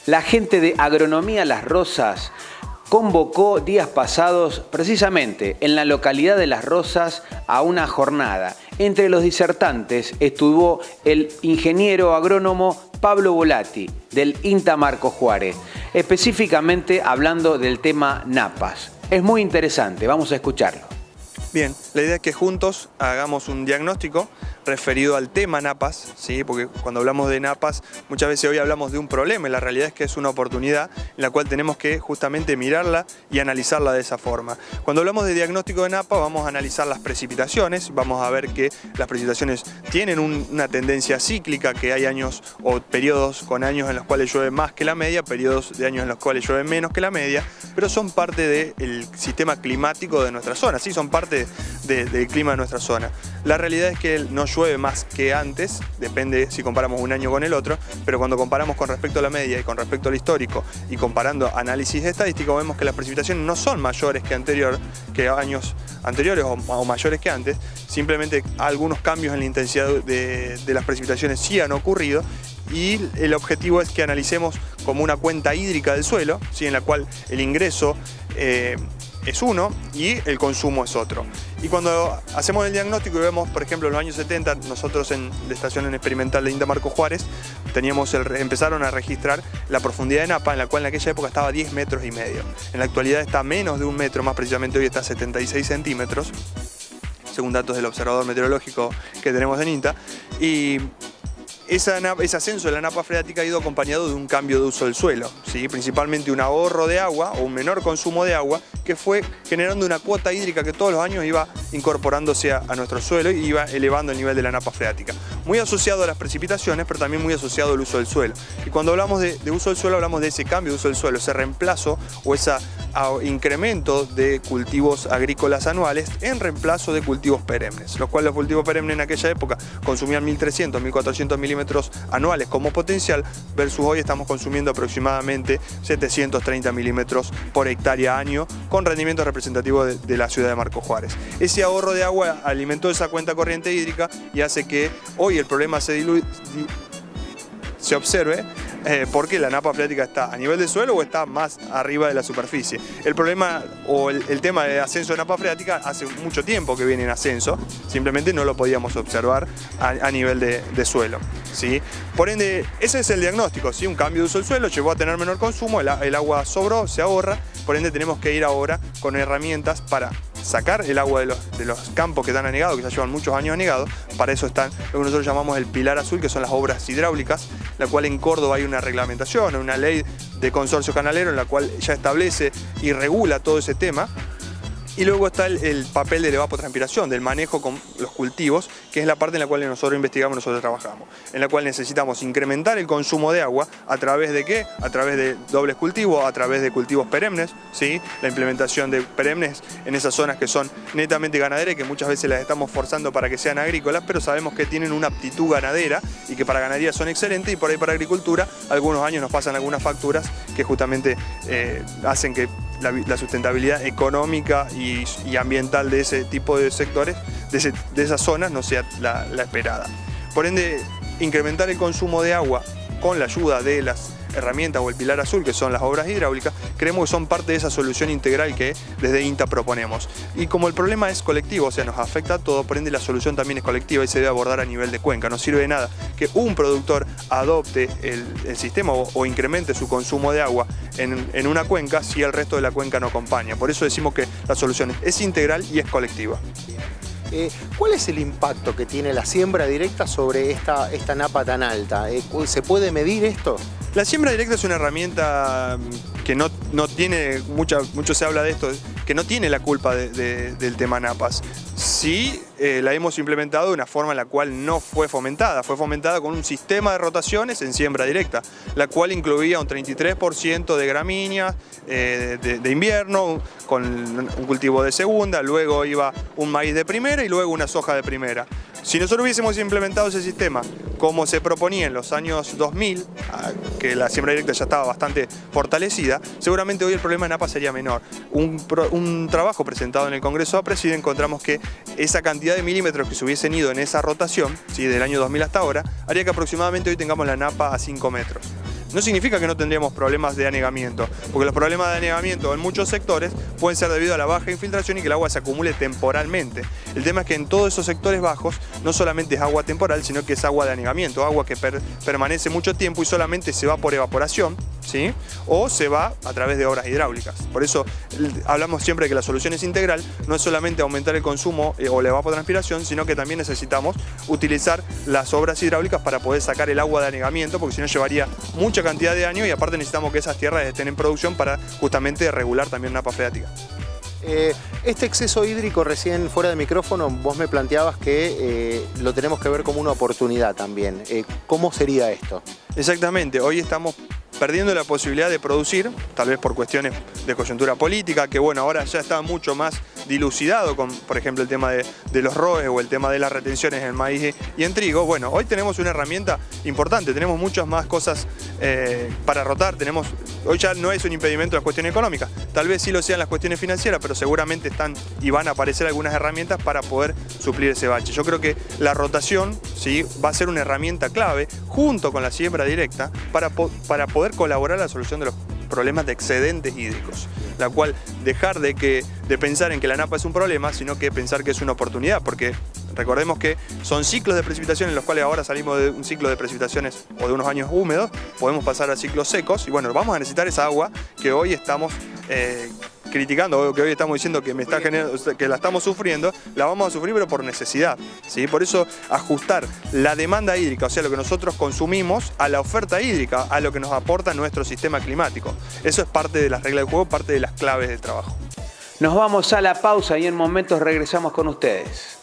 La gente de Agronomía Las Rosas convocó días pasados precisamente en la localidad de Las Rosas a una jornada. Entre los disertantes estuvo el ingeniero agrónomo Pablo Volati del INTA Marco Juárez, específicamente hablando del tema napas. Es muy interesante, vamos a escucharlo. Bien, la idea es que juntos hagamos un diagnóstico referido al tema napas, ¿sí? Porque cuando hablamos de napas, muchas veces hoy hablamos de un problema y la realidad es que es una oportunidad en la cual tenemos que justamente mirarla y analizarla de esa forma. Cuando hablamos de diagnóstico de napa, vamos a analizar las precipitaciones, vamos a ver que las precipitaciones tienen una tendencia cíclica, que hay años o periodos con años en los cuales llueve más que la media, periodos de años en los cuales llueve menos que la media, pero son parte del sistema climático de nuestra zona, ¿sí? Son parte del clima de nuestra zona. La realidad es que no llueve más que antes, depende si comparamos un año con el otro, pero cuando comparamos con respecto a la media y con respecto al histórico y comparando análisis estadístico, vemos que las precipitaciones no son mayores que años anteriores o mayores que antes, simplemente algunos cambios en la intensidad de las precipitaciones sí han ocurrido y el objetivo es que analicemos como una cuenta hídrica del suelo, ¿sí? En la cual el ingreso es uno y el consumo es otro. Y cuando hacemos el diagnóstico y vemos, por ejemplo, en los años 70, nosotros en la estación experimental de INTA Marco Juárez, empezaron a registrar la profundidad de napa, en la cual en aquella época estaba 10,5 metros. En la actualidad está a menos de 1 metro, más precisamente hoy está a 76 centímetros, según datos del observador meteorológico que tenemos en INTA. Y ese ascenso de la napa freática ha ido acompañado de un cambio de uso del suelo, ¿sí? Principalmente un ahorro de agua o un menor consumo de agua que fue generando una cuota hídrica que todos los años iba incorporándose a nuestro suelo y iba elevando el nivel de la napa freática. Muy asociado a las precipitaciones, pero también muy asociado al uso del suelo. Y cuando hablamos de uso del suelo, hablamos de ese cambio de uso del suelo, ese reemplazo o ese incremento de cultivos agrícolas anuales en reemplazo de cultivos perennes, los cuales los cultivos perennes en aquella época consumían 1.300, 1.400 milímetros anuales como potencial, versus hoy estamos consumiendo aproximadamente 730 milímetros por hectárea año, con rendimiento representativo de la ciudad de Marco Juárez. Ese ahorro de agua alimentó esa cuenta corriente hídrica y hace que hoy el problema se observe porque la napa freática está a nivel del suelo o está más arriba de la superficie. El problema o el tema de ascenso de napa freática hace mucho tiempo que viene en ascenso, simplemente no lo podíamos observar a nivel de suelo, ¿sí? Por ende, ese es el diagnóstico, ¿sí? Un cambio de uso del suelo llevó a tener menor consumo, el agua sobró, se ahorra, por ende tenemos que ir ahora con herramientas para sacar el agua de los campos que están anegados, que ya llevan muchos años anegados. Para eso están lo que nosotros llamamos el pilar azul, que son las obras hidráulicas, la cual en Córdoba hay una reglamentación, una ley de consorcio canalero en la cual ya establece y regula todo ese tema. Y luego está el papel de la evapotranspiración, del manejo con los cultivos, que es la parte en la cual nosotros investigamos, nosotros trabajamos, en la cual necesitamos incrementar el consumo de agua. ¿A través de qué? A través de dobles cultivos, a través de cultivos perennes, ¿sí? La implementación de perennes en esas zonas que son netamente ganaderas y que muchas veces las estamos forzando para que sean agrícolas, pero sabemos que tienen una aptitud ganadera y que para ganadería son excelentes, y por ahí para agricultura algunos años nos pasan algunas facturas que justamente hacen que la sustentabilidad económica y ambiental de ese tipo de sectores, de esas zonas, no sea la esperada. Por ende, incrementar el consumo de agua con la ayuda de las herramientas o el pilar azul, que son las obras hidráulicas, creemos que son parte de esa solución integral que desde INTA proponemos. Y como el problema es colectivo, o sea, nos afecta a todo, por ende la solución también es colectiva y se debe abordar a nivel de cuenca. No sirve de nada que un productor adopte el sistema o incremente su consumo de agua en una cuenca si el resto de la cuenca no acompaña. Por eso decimos que la solución es integral y es colectiva. ¿Cuál es el impacto que tiene la siembra directa sobre esta napa tan alta? ¿Se puede medir esto? La siembra directa es una herramienta que no tiene, mucho se habla de esto, que no tiene la culpa del tema napas. Sí, la hemos implementado de una forma en la cual no fue fomentada con un sistema de rotaciones en siembra directa, la cual incluía un 33% de gramíneas de invierno, con un cultivo de segunda, luego iba un maíz de primera y luego una soja de primera. Si nosotros hubiésemos implementado ese sistema como se proponía en los años 2000, que la siembra directa ya estaba bastante fortalecida, seguramente hoy el problema de Napa sería menor. Un trabajo presentado en el Congreso de Preside encontramos que esa cantidad de milímetros que se hubiesen ido en esa rotación, ¿sí?, del año 2000 hasta ahora, haría que aproximadamente hoy tengamos la Napa a 5 metros. No significa que no tendríamos problemas de anegamiento, porque los problemas de anegamiento en muchos sectores pueden ser debido a la baja infiltración y que el agua se acumule temporalmente. El tema es que en todos esos sectores bajos no solamente es agua temporal, sino que es agua de anegamiento, agua que permanece mucho tiempo y solamente se va por evaporación, ¿sí?, o se va a través de obras hidráulicas. Por eso hablamos siempre de que la solución es integral, no es solamente aumentar el consumo o la evapotranspiración, sino que también necesitamos utilizar las obras hidráulicas para poder sacar el agua de anegamiento, porque si no llevaría mucha cantidad de años y aparte necesitamos que esas tierras estén en producción para justamente regular también napa freática. Este exceso hídrico, recién fuera de micrófono, vos me planteabas que lo tenemos que ver como una oportunidad también. ¿Cómo sería esto? Exactamente, hoy estamos perdiendo la posibilidad de producir, tal vez por cuestiones de coyuntura política, que bueno, ahora ya está mucho más dilucidado con, por ejemplo, el tema de los ROEs o el tema de las retenciones en maíz y en trigo. Bueno, hoy tenemos una herramienta importante, tenemos muchas más cosas para rotar, hoy ya no es un impedimento las cuestiones económicas, tal vez sí lo sean las cuestiones financieras, pero seguramente están y van a aparecer algunas herramientas para poder suplir ese bache. Yo creo que la rotación, ¿sí?, va a ser una herramienta clave junto con la siembra directa para poder colaborar a la solución de los problemas de excedentes hídricos, la cual dejar de pensar en que la napa es un problema, sino que pensar que es una oportunidad, porque recordemos que son ciclos de precipitación en los cuales ahora salimos de un ciclo de precipitaciones o de unos años húmedos, podemos pasar a ciclos secos y bueno, vamos a necesitar esa agua que hoy estamos criticando, que hoy estamos diciendo que que la estamos sufriendo, la vamos a sufrir pero por necesidad, ¿sí? Por eso ajustar la demanda hídrica, o sea, lo que nosotros consumimos, a la oferta hídrica, a lo que nos aporta nuestro sistema climático. Eso es parte de las reglas del juego, parte de las claves del trabajo. Nos vamos a la pausa y en momentos regresamos con ustedes.